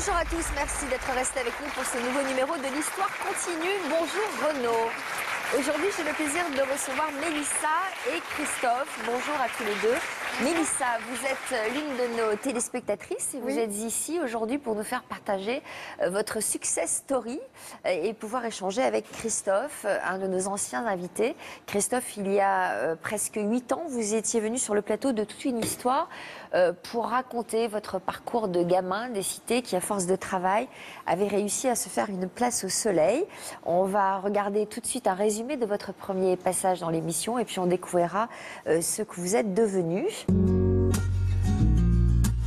Bonjour à tous, merci d'être restés avec nous pour ce nouveau numéro de l'Histoire continue. Bonjour Renaud. Aujourd'hui, j'ai le plaisir de recevoir Mélissa et Christophe. Bonjour à tous les deux. Mélissa, vous êtes l'une de nos téléspectatrices et vous êtes ici aujourd'hui pour nous faire partager votre success story et pouvoir échanger avec Christophe, un de nos anciens invités. Christophe, il y a presque 8 ans, vous étiez venu sur le plateau de Toute une histoire pour raconter votre parcours de gamin des cités qui, à force de travail, avait réussi à se faire une place au soleil. On va regarder tout de suite un résumé de votre premier passage dans l'émission et puis on découvrira ce que vous êtes devenus.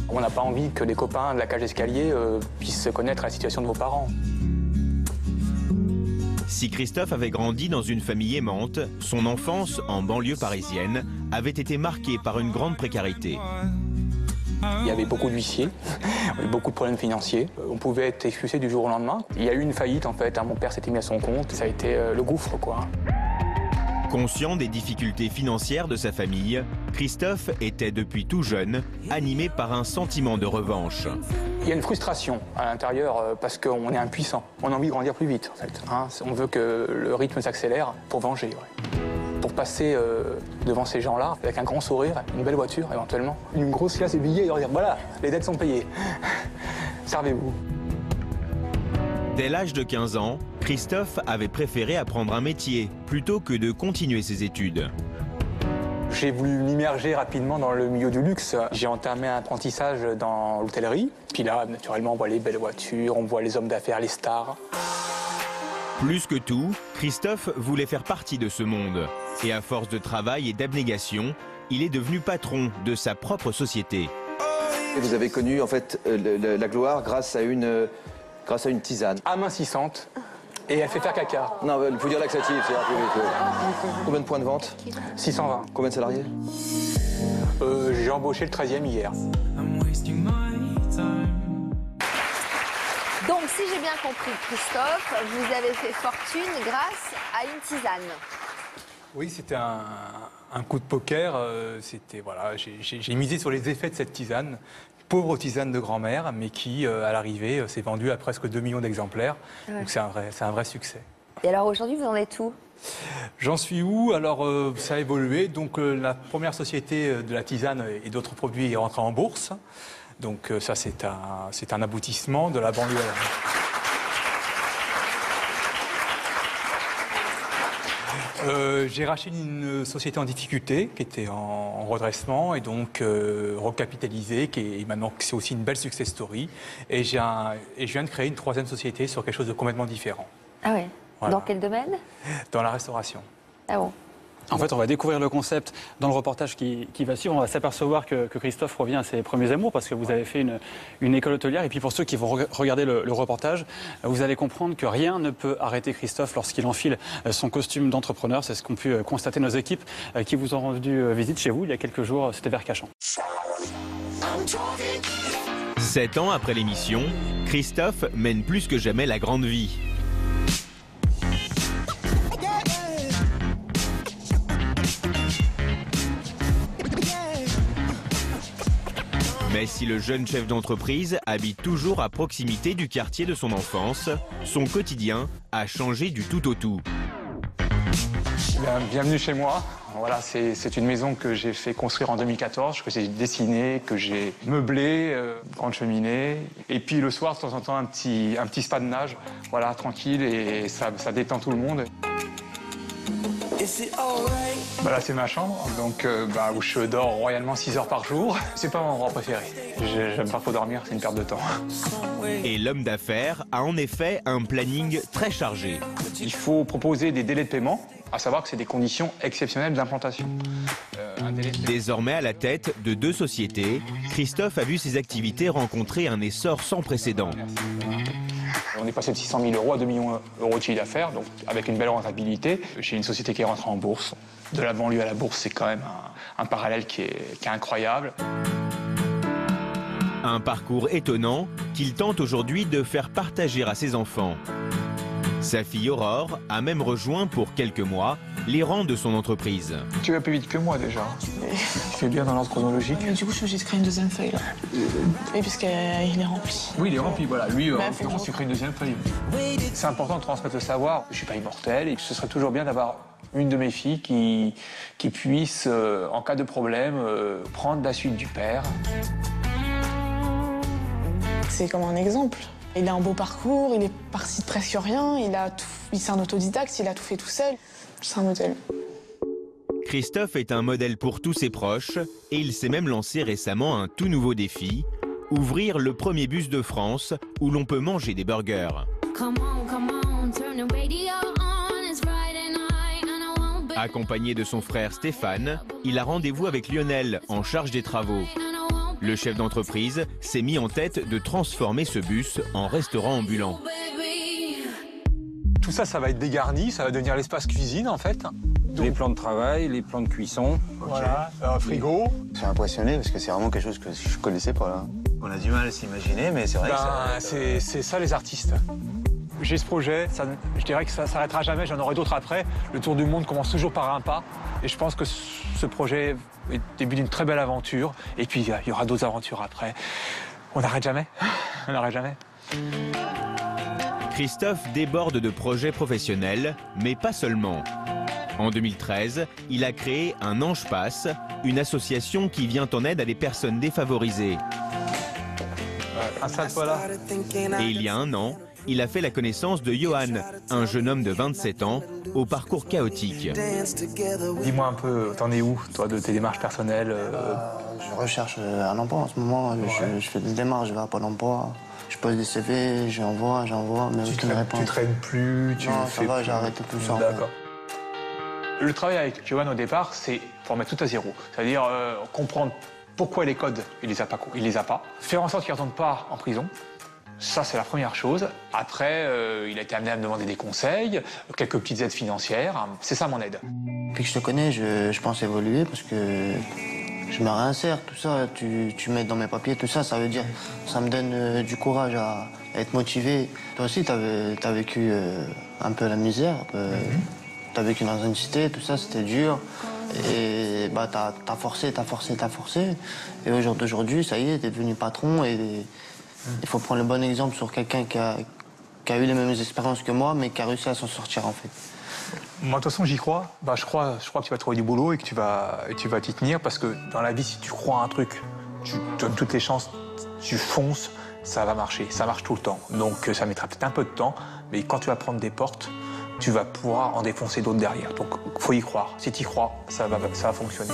On n'a pas envie que les copains de la cage d'escalier puissent connaître la situation de vos parents. Si Christophe avait grandi dans une famille aimante, son enfance en banlieue parisienne avait été marquée par une grande précarité. Il y avait beaucoup d'huissiers, beaucoup de problèmes financiers. On pouvait être expulsé du jour au lendemain. Il y a eu une faillite en fait, mon père s'était mis à son compte, ça a été le gouffre quoi. Conscient des difficultés financières de sa famille, Christophe était depuis tout jeune animé par un sentiment de revanche. Il y a une frustration à l'intérieur parce qu'on est impuissant. On a envie de grandir plus vite en fait. On veut que le rythme s'accélère pour venger. Pour passer devant ces gens-là avec un grand sourire, une belle voiture éventuellement, une grosse classe de billets et leur dire voilà, les dettes sont payées, servez-vous. Dès l'âge de 15 ans, Christophe avait préféré apprendre un métier plutôt que de continuer ses études. J'ai voulu m'immerger rapidement dans le milieu du luxe. J'ai entamé un apprentissage dans l'hôtellerie. Puis là, naturellement, on voit les belles voitures, on voit les hommes d'affaires, les stars. Plus que tout, Christophe voulait faire partie de ce monde. Et à force de travail et d'abnégation, il est devenu patron de sa propre société. Vous avez connu en fait la gloire grâce à une tisane. Amincissante. Et elle fait faire caca. Non, il faut dire laxatif, c'est combien de points de vente? 620. Combien de salariés? J'ai embauché le 13e hier. Donc, si j'ai bien compris, Christophe, vous avez fait fortune grâce à une tisane. Oui, c'était un coup de poker. Voilà, j'ai misé sur les effets de cette tisane. Pauvre tisane de grand-mère, mais qui, à l'arrivée, s'est vendue à presque 2 millions d'exemplaires. Ouais. Donc c'est un vrai succès. Et alors aujourd'hui, vous en êtes où? J'en suis où? Alors ça a évolué. Donc la première société de la tisane et d'autres produits est rentrée en bourse. Donc ça, c'est un aboutissement de la banlieue. J'ai racheté une société en difficulté qui était en redressement et donc recapitalisée, et maintenant c'est aussi une belle success story. Et je viens de créer une 3e société sur quelque chose de complètement différent. Ah oui. Voilà. Dans quel domaine? Dans la restauration. Ah bon. En fait, on va découvrir le concept dans le reportage qui va suivre. On va s'apercevoir que Christophe revient à ses premiers amours parce que vous avez fait une école hôtelière. Et puis pour ceux qui vont regarder le reportage, vous allez comprendre que rien ne peut arrêter Christophe lorsqu'il enfile son costume d'entrepreneur. C'est ce qu'ont pu constater nos équipes qui vous ont rendu visite chez vous il y a quelques jours. C'était vers Cachan. 7 ans après l'émission, Christophe mène plus que jamais la grande vie. Mais si le jeune chef d'entreprise habite toujours à proximité du quartier de son enfance, son quotidien a changé du tout au tout. Bienvenue chez moi. Voilà, c'est une maison que j'ai fait construire en 2014, que j'ai dessinée, que j'ai meublée, grande cheminée. Et puis le soir, de temps en temps, un petit spa de nage. Voilà, tranquille, et ça détend tout le monde. Là, c'est ma chambre, donc où je dors royalement 6 heures par jour. C'est pas mon endroit préféré. J'aime pas trop dormir, c'est une perte de temps. Et l'homme d'affaires a en effet un planning très chargé. Il faut proposer des délais de paiement, à savoir que c'est des conditions exceptionnelles d'implantation. Désormais à la tête de 2 sociétés, Christophe a vu ses activités rencontrer un essor sans précédent. On est passé de 600 000 € à 2 millions € de chiffre d'affaires, donc avec une belle rentabilité. J'ai une société qui est rentrée en bourse. De la banlieue à la bourse, c'est quand même un parallèle qui est incroyable. Un parcours étonnant qu'il tente aujourd'hui de faire partager à ses enfants. Sa fille Aurore a même rejoint pour quelques mois les rangs de son entreprise. Tu vas plus vite que moi déjà. Tu fais bien dans l'ordre chronologique. Mais du coup, je suis obligée de créer une deuxième feuille là. Oui, parce qu'il est rempli. Oui, il est rempli, voilà. Lui, en Bah, l'occurrence, tu crées une deuxième feuille. C'est important de transmettre le savoir. Je suis pas immortel et ce serait toujours bien d'avoir une de mes filles qui puisse, en cas de problème, prendre la suite du père. C'est comme un exemple. Il a un beau parcours, il est parti de presque rien, c'est un autodidacte, il a tout fait tout seul. C'est un modèle. Christophe est un modèle pour tous ses proches et il s'est même lancé récemment un tout nouveau défi, ouvrir le premier bus de France où l'on peut manger des burgers. Accompagné de son frère Stéphane, il a rendez-vous avec Lionel, en charge des travaux. Le chef d'entreprise s'est mis en tête de transformer ce bus en restaurant ambulant. Tout ça, ça va être dégarni, ça va devenir l'espace cuisine en fait. Les plans de travail, les plans de cuisson. Voilà, frigo. Je suis impressionné parce que c'est vraiment quelque chose que je connaissais pas là. On a du mal à s'imaginer, mais c'est vrai que c'est ça les artistes. J'ai ce projet, je dirais que ça ne s'arrêtera jamais, j'en aurai d'autres après. Le tour du monde commence toujours par un pas. Et je pense que ce projet est le début d'une très belle aventure. Et puis il y aura d'autres aventures après. On n'arrête jamais. On n'arrête jamais. Christophe déborde de projets professionnels, mais pas seulement. En 2013, il a créé un Ange Passe, une association qui vient en aide à des personnes défavorisées. Installe-toi là. Et il y a un an, il a fait la connaissance de Johan, un jeune homme de 27 ans, au parcours chaotique. Dis-moi un peu, t'en es où, toi, de tes démarches personnelles je recherche un emploi en ce moment. Je fais des démarches, je vais à Pôle emploi. Je pose des CV, j'envoie, mais aucune réponse. Tu traînes plus, Non, ça va, j'ai arrêté tout ça. D'accord. Le travail avec Johan au départ, c'est pour mettre tout à zéro. C'est-à-dire comprendre pourquoi les codes, il les a pas. Faire en sorte qu'il ne retourne pas en prison. Ça, c'est la première chose. Après, il a été amené à me demander des conseils, quelques petites aides financières. C'est ça mon aide. Depuis que je te connais, je pense évoluer parce que je me réinsère, tout ça. Tu m'aides dans mes papiers, tout ça, ça veut dire, ça me donne du courage à être motivé. Toi aussi, t'as vécu un peu la misère. T'as vécu dans une cité, tout ça, c'était dur. Et bah, t'as forcé. Et aujourd'hui, ça y est, t'es devenu patron et il faut prendre le bon exemple sur quelqu'un qui a eu les mêmes expériences que moi, mais qui a réussi à s'en sortir, en fait. Moi, de toute façon, j'y crois. Bah, je crois que tu vas trouver du boulot et que tu vas t'y tenir parce que dans la vie, si tu crois à un truc, tu donnes toutes les chances, tu fonces, ça va marcher. Ça marche tout le temps. Donc, ça mettra peut-être un peu de temps, mais quand tu vas prendre des portes, tu vas pouvoir en défoncer d'autres derrière. Donc, faut y croire. Si tu y crois, ça va fonctionner.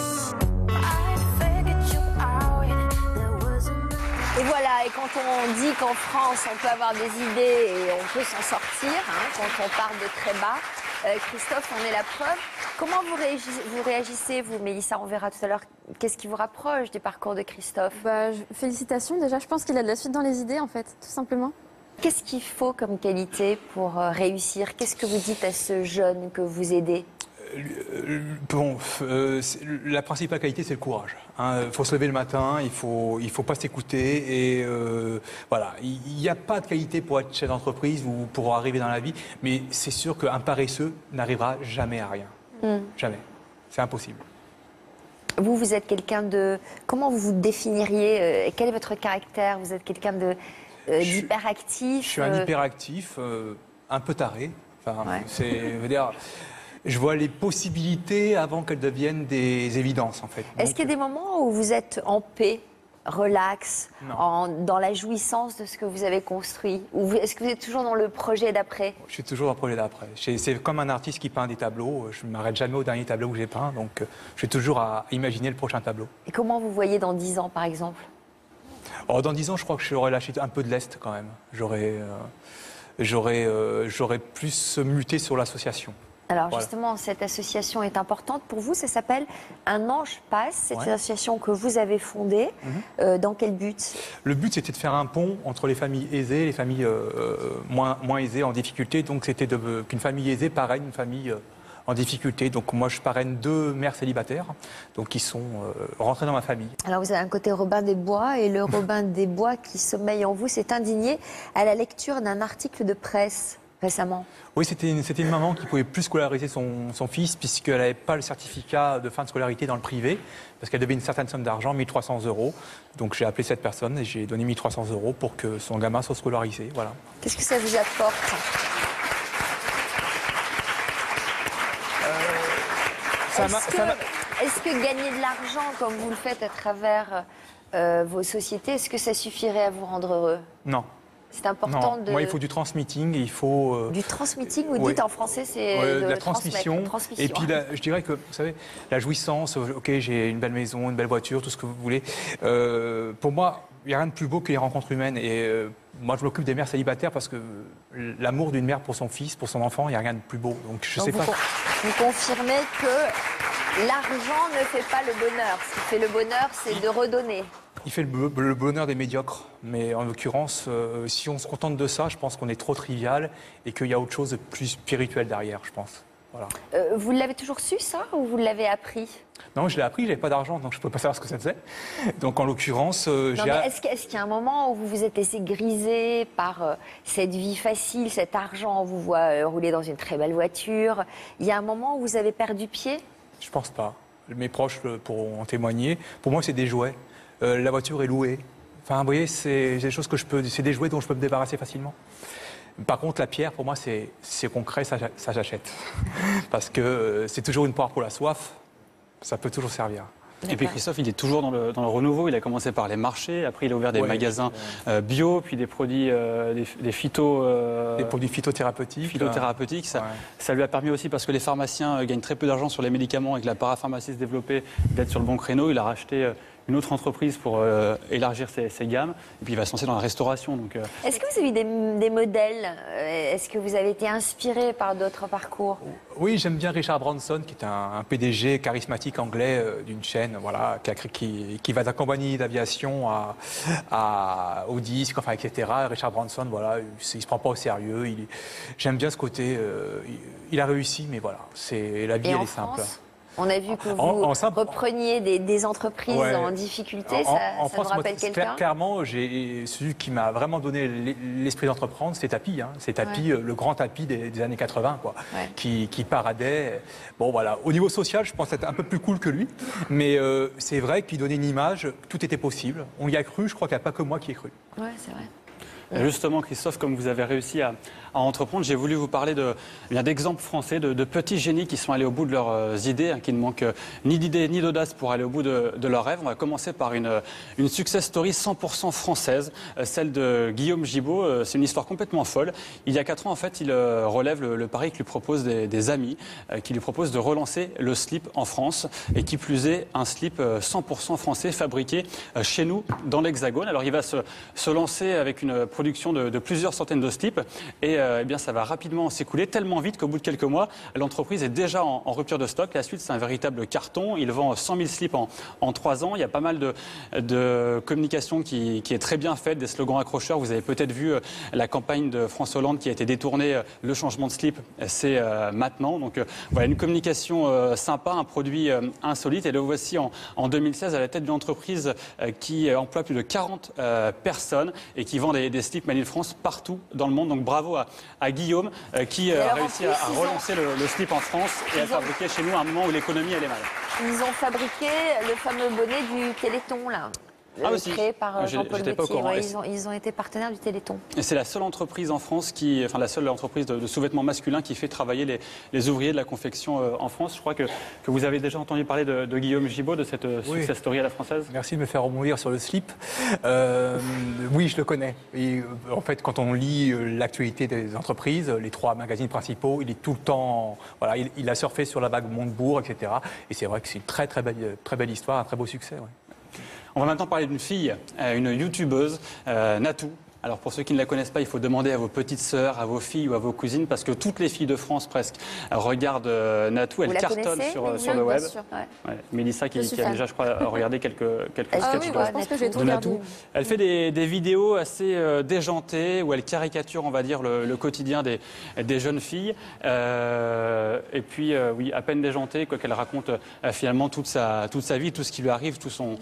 Et voilà, et quand on dit qu'en France, on peut avoir des idées et on peut s'en sortir, quand on part de très bas, Christophe en est la preuve. Comment vous réagissez, vous, Mélissa? On verra tout à l'heure. Qu'est-ce qui vous rapproche du parcours de Christophe? Félicitations, déjà. Je pense qu'il a de la suite dans les idées, en fait, tout simplement. Qu'est-ce qu'il faut comme qualité pour réussir? Qu'est-ce que vous dites à ce jeune que vous aidez? La principale qualité, c'est le courage. Il faut se lever le matin, il faut pas s'écouter. Et voilà, il n'y a pas de qualité pour être chef d'entreprise ou pour arriver dans la vie, mais c'est sûr qu'un paresseux n'arrivera jamais à rien. Jamais. C'est impossible. Vous êtes quelqu'un de... Comment vous vous définiriez? Quel est votre caractère? Vous êtes quelqu'un d'hyperactif? Je suis un hyperactif, un peu taré. Enfin, ouais. Je veux dire... Je vois les possibilités avant qu'elles deviennent des évidences, en fait. Est-ce qu'il y a des moments où vous êtes en paix, relax, dans la jouissance de ce que vous avez construit? Ou est-ce que vous êtes toujours dans le projet d'après? Je suis toujours dans le projet d'après. C'est comme un artiste qui peint des tableaux. Je ne m'arrête jamais au dernier tableau que j'ai peint. Donc, je suis toujours à imaginer le prochain tableau. Et comment vous voyez dans 10 ans, par exemple? Dans 10 ans, je crois que j'aurais lâché un peu de lest, quand même. J'aurais plus muté sur l'association. Alors justement, cette association est importante pour vous. Ça s'appelle Un Ange Passe. C'est une association que vous avez fondée. Dans quel but? Le but, c'était de faire un pont entre les familles aisées et les familles moins aisées, en difficulté. Donc c'était qu'une famille aisée parraine une famille en difficulté. Donc moi, je parraine 2 mères célibataires qui sont rentrées dans ma famille. Alors vous avez un côté Robin des Bois, et le Robin des Bois qui sommeille en vous s'est indigné à la lecture d'un article de presse récemment? Oui, c'était une maman qui pouvait plus scolariser son fils puisqu'elle n'avait pas le certificat de fin de scolarité dans le privé parce qu'elle devait une certaine somme d'argent, 1 300 €. Donc j'ai appelé cette personne et j'ai donné 1 300 € pour que son gamin soit scolarisé. Voilà. Qu'est-ce que ça vous apporte? Est-ce que gagner de l'argent, comme vous le faites à travers vos sociétés, est-ce que ça suffirait à vous rendre heureux? Non. C'est important de... Moi, il faut du transmitting, il faut... Du transmitting, vous dites en français, c'est de la transmission. Et puis, je dirais que, vous savez, la jouissance, ok, j'ai une belle maison, une belle voiture, tout ce que vous voulez. Pour moi, il n'y a rien de plus beau que les rencontres humaines. Et moi, je m'occupe des mères célibataires parce que l'amour d'une mère pour son fils, pour son enfant, il n'y a rien de plus beau. Donc, je sais pas... Vous confirmez que l'argent ne fait pas le bonheur. Ce qui fait le bonheur, c'est de redonner. Il fait le bonheur des médiocres, mais en l'occurrence, si on se contente de ça, je pense qu'on est trop trivial et qu'il y a autre chose de plus spirituel derrière, je pense. Voilà. Vous l'avez toujours su, ça, ou vous l'avez appris? Non, je l'ai appris, je n'avais pas d'argent, donc je ne pouvais pas savoir ce que ça faisait. Donc en l'occurrence, est-ce qu'il y a un moment où vous vous êtes laissé griser par cette vie facile, cet argent? On vous voit rouler dans une très belle voiture. Il y a un moment où vous avez perdu pied? Je ne pense pas. Mes proches pourront en témoigner. Pour moi, c'est des jouets. La voiture est louée. Enfin, vous voyez, c'est des choses c'est des jouets dont je peux me débarrasser facilement. Par contre, la pierre, pour moi, c'est concret, ça j'achète. Parce que c'est toujours une poire pour la soif, ça peut toujours servir. Et puis Christophe, il est toujours dans le renouveau. Il a commencé par les marchés, après il a ouvert des magasins bio, puis des produits, des produits phytothérapeutiques. Ça lui a permis aussi, parce que les pharmaciens gagnent très peu d'argent sur les médicaments et que la parapharmacie se développait, d'être sur le bon créneau. Il a racheté une autre entreprise pour élargir ses gammes. Et puis il va se lancer dans la restauration. Est-ce que vous avez des modèles? Est-ce que vous avez été inspiré par d'autres parcours? Oui, j'aime bien Richard Branson, qui est un PDG charismatique anglais d'une chaîne, voilà, qui va de la compagnie d'aviation au disque, enfin, etc. Richard Branson, voilà, il ne se prend pas au sérieux. J'aime bien ce côté. Il a réussi, mais voilà, la vie, elle est simple. On a vu que vous repreniez des entreprises en difficulté. Ça vous rappelle quelqu'un? Clairement, celui qui m'a vraiment donné l'esprit d'entreprendre, c'est Tapi. Hein. C'est Tapi, le grand Tapi des années 80, quoi, qui paradait. Bon, voilà. Au niveau social, je pense être un peu plus cool que lui. Mais c'est vrai qu'il donnait une image, tout était possible. On y a cru, je crois qu'il n'y a pas que moi qui ai cru. Oui, c'est vrai. Justement, Christophe, comme vous avez réussi à entreprendre, j'ai voulu vous parler d'exemples français, de petits génies qui sont allés au bout de leurs idées, qui ne manquent ni d'idées ni d'audace pour aller au bout de leurs rêves. On va commencer par une success story 100% française, celle de Guillaume Gibault. C'est une histoire complètement folle. Il y a 4 ans, en fait, il relève le pari que lui proposent des amis, qui lui proposent de relancer le slip en France, et qui plus est, un slip 100% français, fabriqué chez nous, dans l'Hexagone. Alors, il va se lancer avec une production de plusieurs centaines de slips, et eh bien, ça va rapidement s'écouler, tellement vite qu'au bout de quelques mois, l'entreprise est déjà en rupture de stock. La suite, c'est un véritable carton. Il vend 100 000 slips en 3 ans. Il y a pas mal de communication qui est très bien faite, des slogans accrocheurs. Vous avez peut-être vu la campagne de François Hollande qui a été détournée. Le changement de slip, c'est maintenant. Donc voilà, une communication sympa, un produit insolite. Et le voici en 2016 à la tête d'une entreprise qui emploie plus de 40 personnes et qui vend des slips Made in France partout dans le monde. Donc bravo à Guillaume qui a réussi à relancer le slip en France et à fabriquer chez nous à un moment où l'économie allait mal. Ils ont fabriqué le fameux bonnet du Téléthon, là. Créé par Jean-Paul Gaultier. Ils ont été partenaires du Téléthon. Et c'est la seule entreprise en France la seule entreprise de sous-vêtements masculins qui fait travailler les ouvriers de la confection en France. Je crois que vous avez déjà entendu parler de Guillaume Gibault, de cette success story à la française. Merci de me faire rebondir sur le slip. Oui, je le connais. Et, en fait, quand on lit l'actualité des entreprises, les 3 magazines principaux, il est tout le temps... Voilà, il a surfé sur la vague Montebourg, etc. Et c'est vrai que c'est une très belle histoire, un très beau succès. Ouais. On va maintenant parler d'une fille, une youtubeuse, Natou. Alors pour ceux qui ne la connaissent pas, il faut demander à vos petites sœurs, à vos filles ou à vos cousines, parce que toutes les filles de France presque regardent Natou. Elle cartonne sur le web. Ouais. Mélissa qui a déjà, je crois, regardé quelques sketchs je pense que j'ai tout de Natou. regardé. Elle fait des vidéos assez déjantées où elle caricature, on va dire, le quotidien des jeunes filles. Et puis, oui, à peine déjantée, quoi qu'elle raconte finalement toute sa vie, tout ce qui lui arrive, tout son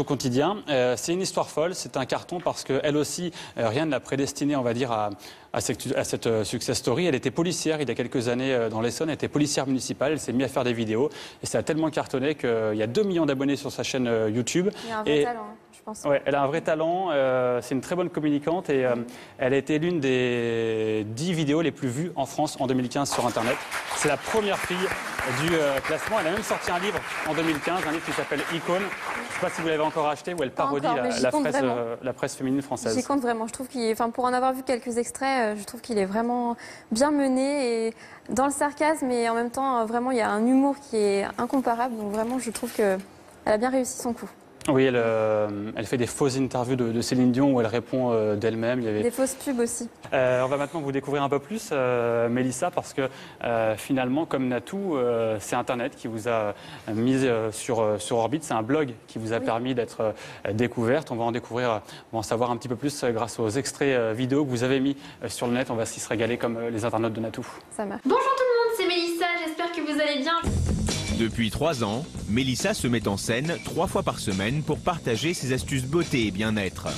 quotidien. C'est une histoire folle, c'est un carton parce qu'elle aussi rien ne l'a prédestinée, on va dire, à cette success story. Elle était policière il y a quelques années dans l'Essonne, elle était policière municipale, elle s'est mise à faire des vidéos et ça a tellement cartonné qu'il y a 2 millions d'abonnés sur sa chaîne YouTube. Il y a un vrai talent, je pense. Ouais, elle a un vrai talent, c'est une très bonne communicante et elle a été l'une des 10 vidéos les plus vues en France en 2015 sur Internet. C'est la première fille du classement. Elle a même sorti un livre en 2015, un livre qui s'appelle Icône. Je ne sais pas si vous l'avez encore acheté, où elle parodie la presse féminine française. J'y compte vraiment. Je trouve pour en avoir vu quelques extraits, je trouve qu'il est vraiment bien mené et dans le sarcasme, et en même temps, vraiment, il y a un humour qui est incomparable. Donc vraiment, je trouve qu'elle a bien réussi son coup. Oui, elle fait des fausses interviews de Céline Dion où elle répond d'elle-même. Des fausses pubs aussi. On va maintenant vous découvrir un peu plus, Mélissa, parce que finalement, comme Natou, c'est Internet qui vous a mis sur orbite. C'est un blog qui vous a permis d'être découverte. On va en savoir un petit peu plus grâce aux extraits vidéo que vous avez mis sur le net. On va s'y se régaler comme les internautes de Natou. Ça marche. Bonjour tout le monde, c'est Mélissa, j'espère que vous allez bien. Depuis 3 ans, Mélissa se met en scène 3 fois par semaine pour partager ses astuces beauté et bien-être.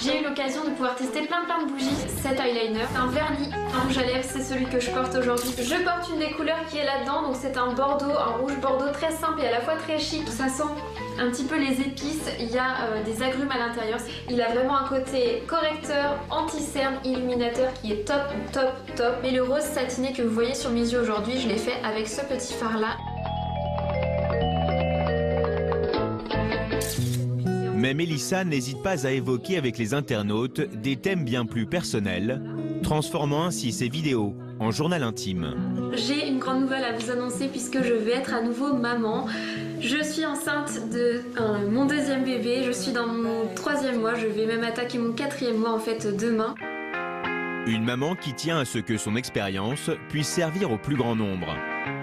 J'ai eu l'occasion de pouvoir tester plein de bougies, cet eyeliner, un vernis, un rouge à lèvres, c'est celui que je porte aujourd'hui. Je porte une des couleurs qui est là-dedans, donc c'est un bordeaux, un rouge bordeaux très simple et à la fois très chic. Ça sent un petit peu les épices, il y a des agrumes à l'intérieur. Il a vraiment un côté correcteur, anti-cerne, illuminateur qui est top, top, top. Mais le rose satiné que vous voyez sur mes yeux aujourd'hui, je l'ai fait avec ce petit fard-là. Mais Mélissa n'hésite pas à évoquer avec les internautes des thèmes bien plus personnels, transformant ainsi ses vidéos en journal intime. J'ai une grande nouvelle à vous annoncer puisque je vais être à nouveau maman. Je suis enceinte de mon 2e bébé, je suis dans mon 3e mois, je vais même attaquer mon 4e mois en fait demain. Une maman qui tient à ce que son expérience puisse servir au plus grand nombre.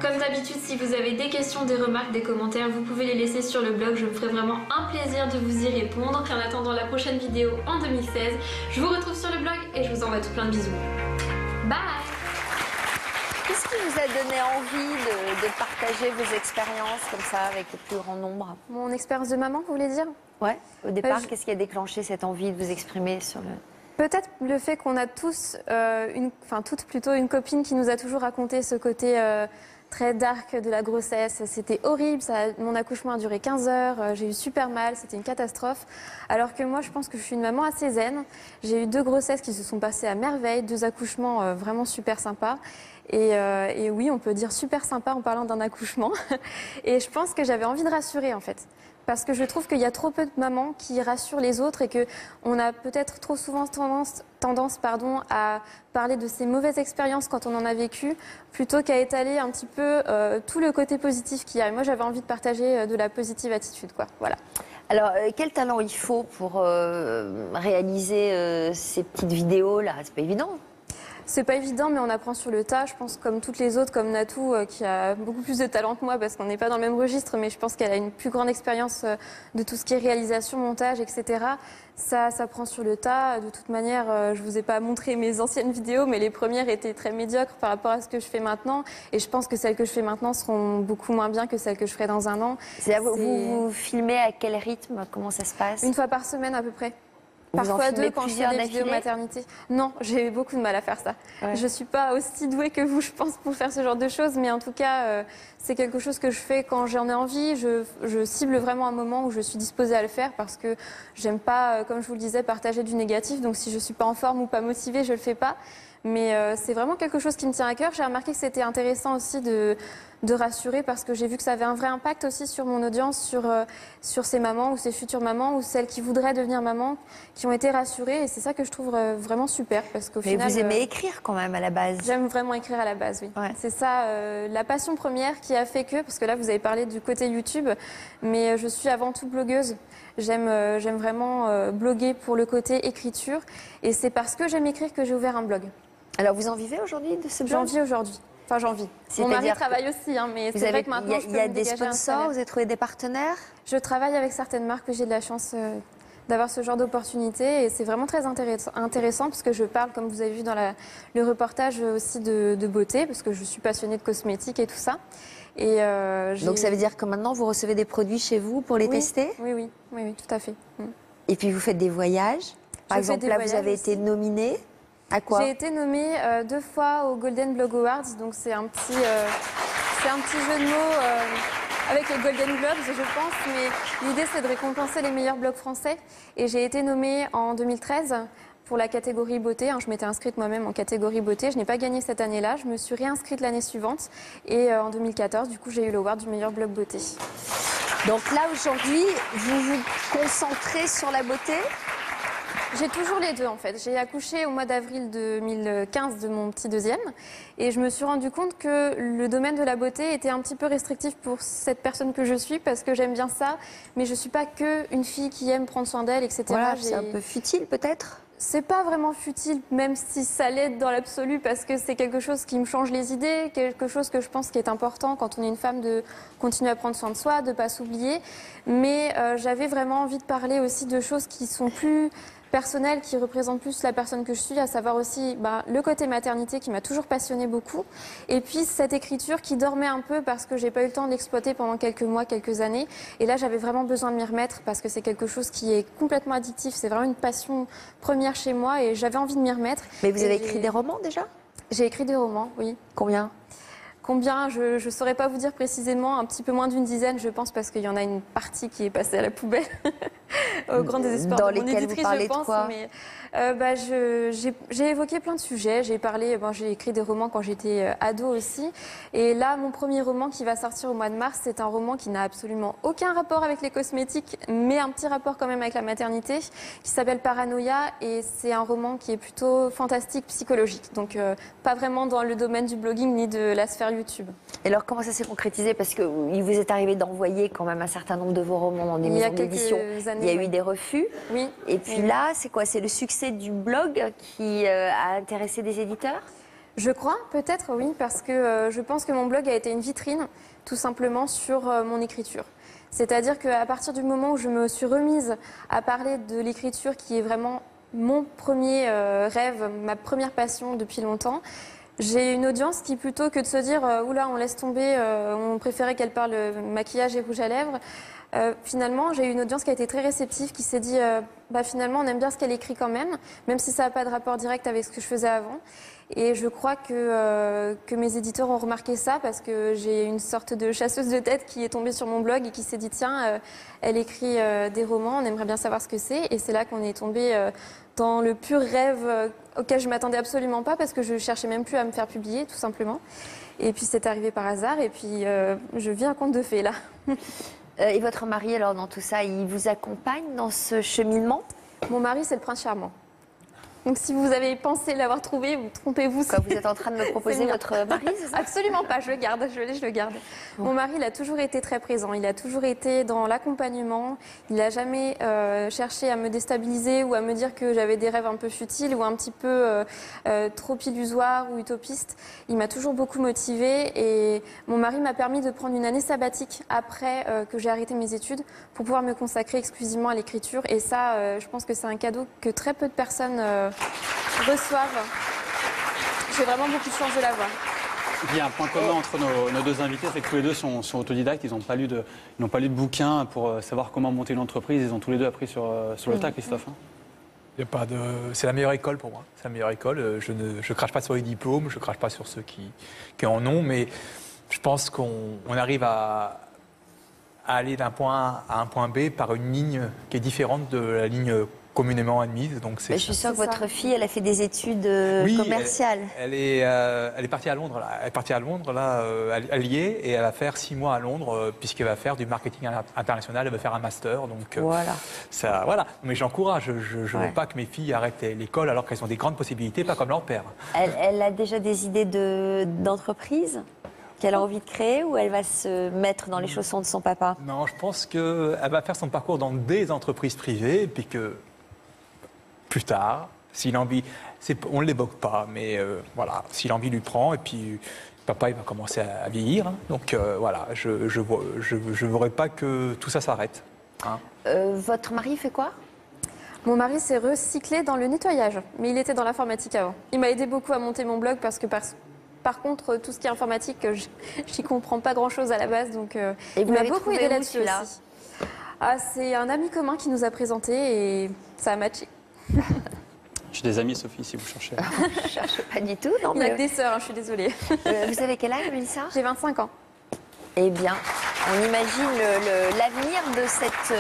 Comme d'habitude, si vous avez des questions, des remarques, des commentaires, vous pouvez les laisser sur le blog. Je me ferai vraiment un plaisir de vous y répondre. Et en attendant la prochaine vidéo en 2016, je vous retrouve sur le blog et je vous envoie tout plein de bisous. Bye! Qu'est-ce qui vous a donné envie de partager vos expériences comme ça avec le plus grand nombre? Mon expérience de maman, vous voulez dire? Ouais. Au départ, qu'est-ce qui a déclenché cette envie de vous exprimer sur le... Peut-être le fait qu'on a tous, toutes plutôt, une copine qui nous a toujours raconté ce côté très dark de la grossesse. C'était horrible, mon accouchement a duré 15 heures, j'ai eu super mal, c'était une catastrophe. Alors que moi, je pense que je suis une maman assez zen. J'ai eu 2 grossesses qui se sont passées à merveille, 2 accouchements vraiment super sympas. Et oui, on peut dire super sympa en parlant d'un accouchement. Et je pense que j'avais envie de rassurer en fait. Parce que je trouve qu'il y a trop peu de mamans qui rassurent les autres et qu'on a peut-être trop souvent tendance à parler de ces mauvaises expériences quand on en a vécu, plutôt qu'à étaler un petit peu tout le côté positif qu'il y a. Et moi, j'avais envie de partager de la positive attitude, quoi. Voilà. Alors, quel talent il faut pour réaliser ces petites vidéos-là? C'est pas évident. C'est pas évident, mais on apprend sur le tas. Je pense comme toutes les autres, comme Natou, qui a beaucoup plus de talent que moi, parce qu'on n'est pas dans le même registre, mais je pense qu'elle a une plus grande expérience de tout ce qui est réalisation, montage, etc. Ça prend sur le tas. De toute manière, je vous ai pas montré mes anciennes vidéos, mais les premières étaient très médiocres par rapport à ce que je fais maintenant. Et je pense que celles que je fais maintenant seront beaucoup moins bien que celles que je ferai dans un an. Vous filmez à quel rythme? Comment ça se passe? 1 fois par semaine à peu près. Parfois 2 quand je fais des vidéos maternité. Non, j'ai eu beaucoup de mal à faire ça. Ouais. Je ne suis pas aussi douée que vous, je pense, pour faire ce genre de choses. Mais en tout cas, c'est quelque chose que je fais quand j'en ai envie. Je cible vraiment un moment où je suis disposée à le faire parce que j'aime pas, comme je vous le disais, partager du négatif. Donc si je ne suis pas en forme ou pas motivée, je ne le fais pas. Mais c'est vraiment quelque chose qui me tient à cœur. J'ai remarqué que c'était intéressant aussi de rassurer parce que j'ai vu que ça avait un vrai impact aussi sur mon audience, sur ces mamans ou ces futures mamans ou celles qui voudraient devenir maman, qui ont été rassurées. Et c'est ça que je trouve vraiment super parce qu'au final... Mais vous aimez écrire quand même à la base? J'aime vraiment écrire à la base, oui. Ouais. C'est ça, la passion première qui a fait que, parce que là vous avez parlé du côté YouTube, mais je suis avant tout blogueuse. J'aime vraiment bloguer pour le côté écriture et c'est parce que j'aime écrire que j'ai ouvert un blog. Alors vous en vivez aujourd'hui de ce blog? J'en vis aujourd'hui. Enfin, j'en vis. Mon mari travaille aussi, hein, mais c'est vrai que maintenant il y a des sponsors, vous avez trouvé des partenaires? Je travaille avec certaines marques, j'ai de la chance d'avoir ce genre d'opportunité et c'est vraiment très intéressant parce que je parle, comme vous avez vu dans le reportage, aussi de beauté parce que je suis passionnée de cosmétiques et tout ça. Et donc ça veut dire que maintenant vous recevez des produits chez vous pour les tester? Oui, tout à fait. Et puis vous faites des voyages? Par exemple, là, vous avez été nominée à quoi? J'ai été nommée 2 fois au Golden Blog Awards, donc c'est un petit jeu de mots avec les Golden Globes, je pense, mais l'idée c'est de récompenser les meilleurs blogs français. Et j'ai été nommée en 2013 pour la catégorie beauté. Je m'étais inscrite moi-même en catégorie beauté. Je n'ai pas gagné cette année-là. Je me suis réinscrite l'année suivante. Et en 2014, du coup, j'ai eu l'award du meilleur blog beauté. Donc là, aujourd'hui, vous vous concentrez sur la beauté? J'ai toujours les deux en fait. J'ai accouché au mois d'avril 2015 de mon petit deuxième et je me suis rendu compte que le domaine de la beauté était un petit peu restrictif pour cette personne que je suis parce que j'aime bien ça, mais je suis pas que une fille qui aime prendre soin d'elle, etc. Voilà, c'est un peu futile peut-être? C'est pas vraiment futile, même si ça l'aide dans l'absolu, parce que c'est quelque chose qui me change les idées, quelque chose que je pense qui est important quand on est une femme de continuer à prendre soin de soi, de pas s'oublier. Mais j'avais vraiment envie de parler aussi de choses qui sont plus personnelles, qui représentent plus la personne que je suis, à savoir aussi le côté maternité qui m'a toujours passionnée beaucoup. Et puis cette écriture qui dormait un peu parce que j'ai pas eu le temps de l'exploiter pendant quelques mois, quelques années. Et là, j'avais vraiment besoin de m'y remettre parce que c'est quelque chose qui est complètement addictif. C'est vraiment une passion première chez moi et j'avais envie de m'y remettre. Mais vous avez écrit des romans déjà? J'ai écrit des romans, oui. Combien? Combien, je ne saurais pas vous dire précisément, un petit peu moins d'une dizaine, je pense, parce qu'il y en a une partie qui est passée à la poubelle, au grand désespoir de mon éditrice, je pense. Mais j'ai évoqué plein de sujets. J'ai écrit des romans quand j'étais ado aussi. Et là, mon premier roman qui va sortir au mois de mars, c'est un roman qui n'a absolument aucun rapport avec les cosmétiques, mais un petit rapport quand même avec la maternité, qui s'appelle Paranoia. Et c'est un roman qui est plutôt fantastique, psychologique. Donc, pas vraiment dans le domaine du blogging ni de la sphère YouTube. Et alors, comment ça s'est concrétisé? Parce qu'il vous est arrivé d'envoyer quand même un certain nombre de vos romans dans des maisons d'édition. Il y a eu des refus. Oui. Et puis là, c'est quoi? C'est le succès du blog qui a intéressé des éditeurs? Je crois, peut-être, oui, parce que je pense que mon blog a été une vitrine, tout simplement, sur mon écriture. C'est-à-dire qu'à partir du moment où je me suis remise à parler de l'écriture, qui est vraiment mon premier rêve, ma première passion depuis longtemps, j'ai une audience qui, plutôt que de se dire « oula, on laisse tomber, on préférait qu'elle parle maquillage et rouge à lèvres », finalement, j'ai eu une audience qui a été très réceptive, qui s'est dit finalement, on aime bien ce qu'elle écrit quand même si ça n'a pas de rapport direct avec ce que je faisais avant. Et je crois que mes éditeurs ont remarqué ça parce que j'ai une sorte de chasseuse de tête qui est tombée sur mon blog et qui s'est dit tiens, elle écrit des romans, on aimerait bien savoir ce que c'est. Et c'est là qu'on est tombé dans le pur rêve auquel je m'attendais absolument pas parce que je cherchais même plus à me faire publier, tout simplement. Et puis c'est arrivé par hasard et puis je vis un conte de fées là. Et votre mari, alors, dans tout ça, il vous accompagne dans ce cheminement? Mon mari, c'est le prince charmant. Donc si vous avez pensé l'avoir trouvé, vous trompez-vous. Quoi, vous êtes en train de me proposer votre mari, c'est ça? Absolument pas, je le garde, je le garde. Bon. Mon mari, il a toujours été très présent, il a toujours été dans l'accompagnement, il n'a jamais cherché à me déstabiliser ou à me dire que j'avais des rêves un peu futiles ou un petit peu trop illusoires ou utopistes. Il m'a toujours beaucoup motivée et mon mari m'a permis de prendre une année sabbatique après que j'ai arrêté mes études pour pouvoir me consacrer exclusivement à l'écriture. Et ça, je pense que c'est un cadeau que très peu de personnes reçoivent. J'ai vraiment beaucoup de chance de l'avoir. Il y a un point commun entre nos deux invités, c'est que tous les deux sont autodidactes, ils n'ont pas lu de bouquin pour savoir comment monter une entreprise, ils ont tous les deux appris sur le tas, Christophe. Il y a pas de... C'est la meilleure école pour moi, c'est la meilleure école. Je ne crache pas sur les diplômes, je ne crache pas sur ceux qui en ont, mais je pense qu'on arrive à aller d'un point A à un point B par une ligne qui est différente de la ligne communément admise. Donc je suis sûre que votre fille, elle a fait des études commerciales. Elle est partie à Londres. Elle est partie à Londres, là, à Liège, et elle va faire 6 mois à Londres, puisqu'elle va faire du marketing international. Elle va faire un master. Donc, voilà. Voilà. Mais j'encourage. Je ne veux pas que mes filles arrêtent l'école alors qu'elles ont des grandes possibilités, pas comme leur père. Elle a déjà des idées d'entreprise qu'elle a envie de créer, ou elle va se mettre dans les chaussons de son papa? Non, je pense qu'elle va faire son parcours dans des entreprises privées, et puis que plus tard, s'il a envie, on ne l'évoque pas, mais voilà, s'il a envie, lui prend, et puis papa, il va commencer à vieillir. Hein, donc voilà, je ne voudrais pas que tout ça s'arrête. Hein. Votre mari fait quoi? Mon mari s'est recyclé dans le nettoyage, mais il était dans l'informatique avant. Il m'a aidé beaucoup à monter mon blog parce que par contre, tout ce qui est informatique, j'y comprends pas grand-chose à la base, donc il m'a beaucoup aidé là-dessus aussi. C'est un ami commun qui nous a présenté et ça a matché. J'ai des amis, Sophie, si vous cherchez. Je ne cherche pas du tout. Non, Il n'y a mais... que des sœurs, hein, je suis désolée. Vous avez quel âge, Mélissa? J'ai 25 ans. Eh bien, on imagine l'avenir de cette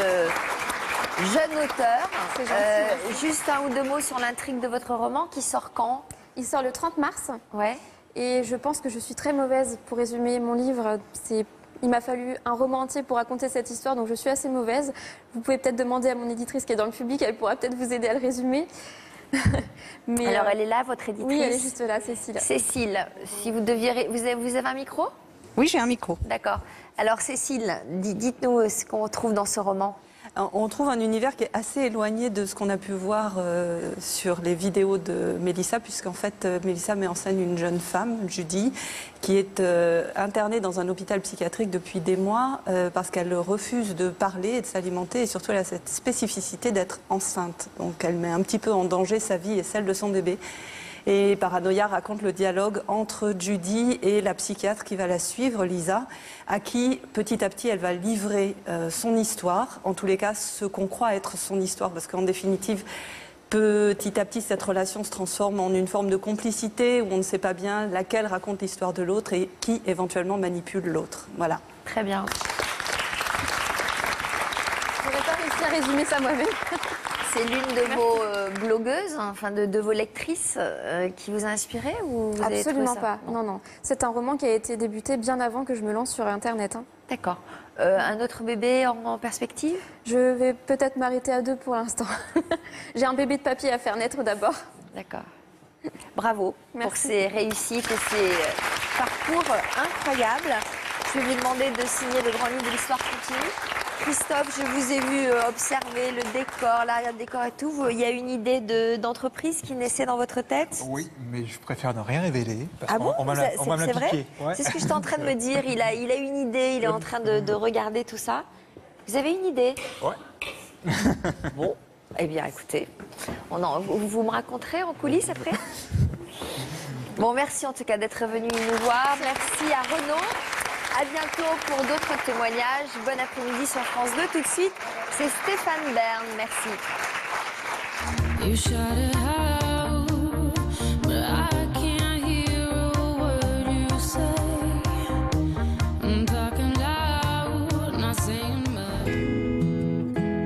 jeune auteure. C'est gentil, Juste un ou deux mots sur l'intrigue de votre roman qui sort quand? Il sort le 30 mars. Ouais. Et je pense que je suis très mauvaise pour résumer mon livre. Il m'a fallu un roman entier pour raconter cette histoire, donc je suis assez mauvaise. Vous pouvez peut-être demander à mon éditrice qui est dans le public, elle pourra peut-être vous aider à le résumer. Mais alors, elle est là, votre éditrice? Oui, elle est juste là, Cécile. Cécile, si vous deviez... Vous avez un micro? Oui, j'ai un micro. D'accord. Alors, Cécile, dites-nous ce qu'on trouve dans ce roman. On trouve un univers qui est assez éloigné de ce qu'on a pu voir sur les vidéos de Mélissa, puisqu'en fait, Mélissa met en scène une jeune femme, Judy, qui est internée dans un hôpital psychiatrique depuis des mois parce qu'elle refuse de parler et de s'alimenter, et surtout elle a cette spécificité d'être enceinte. Donc elle met un petit peu en danger sa vie et celle de son bébé. Et Paranoia raconte le dialogue entre Judy et la psychiatre qui va la suivre, Lisa, à qui, petit à petit, elle va livrer son histoire. En tous les cas, ce qu'on croit être son histoire, parce qu'en définitive, petit à petit, cette relation se transforme en une forme de complicité où on ne sait pas bien laquelle raconte l'histoire de l'autre et qui, éventuellement, manipule l'autre. Voilà. Très bien. Je n'aurais pas réussi à résumer ça moi-même. C'est l'une de vos blogueuses, enfin de vos lectrices qui vous a inspiré ou vous avez Absolument trouvé ça? pas. Non, non. C'est un roman qui a été débuté bien avant que je me lance sur Internet. Hein. D'accord. Un autre bébé en perspective? Je vais peut-être m'arrêter à 2 pour l'instant. J'ai un bébé de papier à faire naître d'abord. D'accord. Bravo pour ces réussites et ces parcours incroyables. Je vais vous demander de signer le grand livre de l'histoire continue. Christophe, je vous ai vu observer le décor, l'arrière-décor et tout. Il y a une idée d'entreprise qui naissait dans votre tête? Oui, mais je préfère ne rien révéler. Parce Ah bon? on va me C'est vrai? piquer. Ouais. C'est ce que j'étais en train de me dire. Il a une idée, il est en train de regarder tout ça. Vous avez une idée? Ouais. Bon, eh bien écoutez, vous me raconterez en coulisses après? Bon, merci en tout cas d'être venu nous voir. Merci à Renaud. À bientôt pour d'autres témoignages. Bon après-midi sur France 2. Tout de suite, c'est Stéphane Bern. Merci.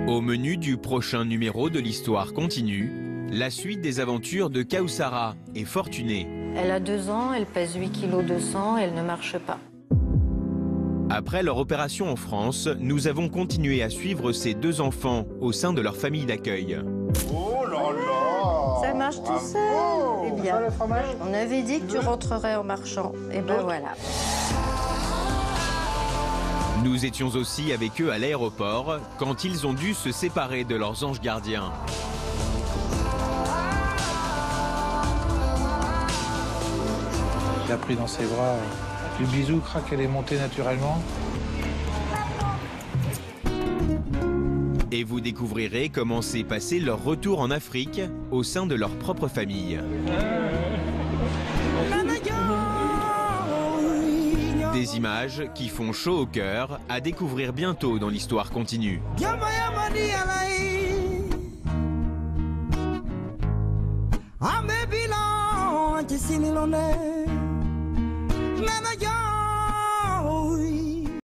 Au menu du prochain numéro de l'histoire continue, la suite des aventures de Kaussara et Fortuné. Elle a 2 ans, elle pèse 8 kg de sang, elle ne marche pas. Après leur opération en France, nous avons continué à suivre ces 2 enfants au sein de leur famille d'accueil. Oh là là! Ça marche tout seul. Eh bien, on avait dit que tu rentrerais en marchant. Et ben voilà. Nous étions aussi avec eux à l'aéroport quand ils ont dû se séparer de leurs anges gardiens. Il a pris dans ses bras le bisou, crac, elle est montée naturellement. Et vous découvrirez comment s'est passé leur retour en Afrique au sein de leur propre famille. Des images qui font chaud au cœur à découvrir bientôt dans l'histoire continue. Nana,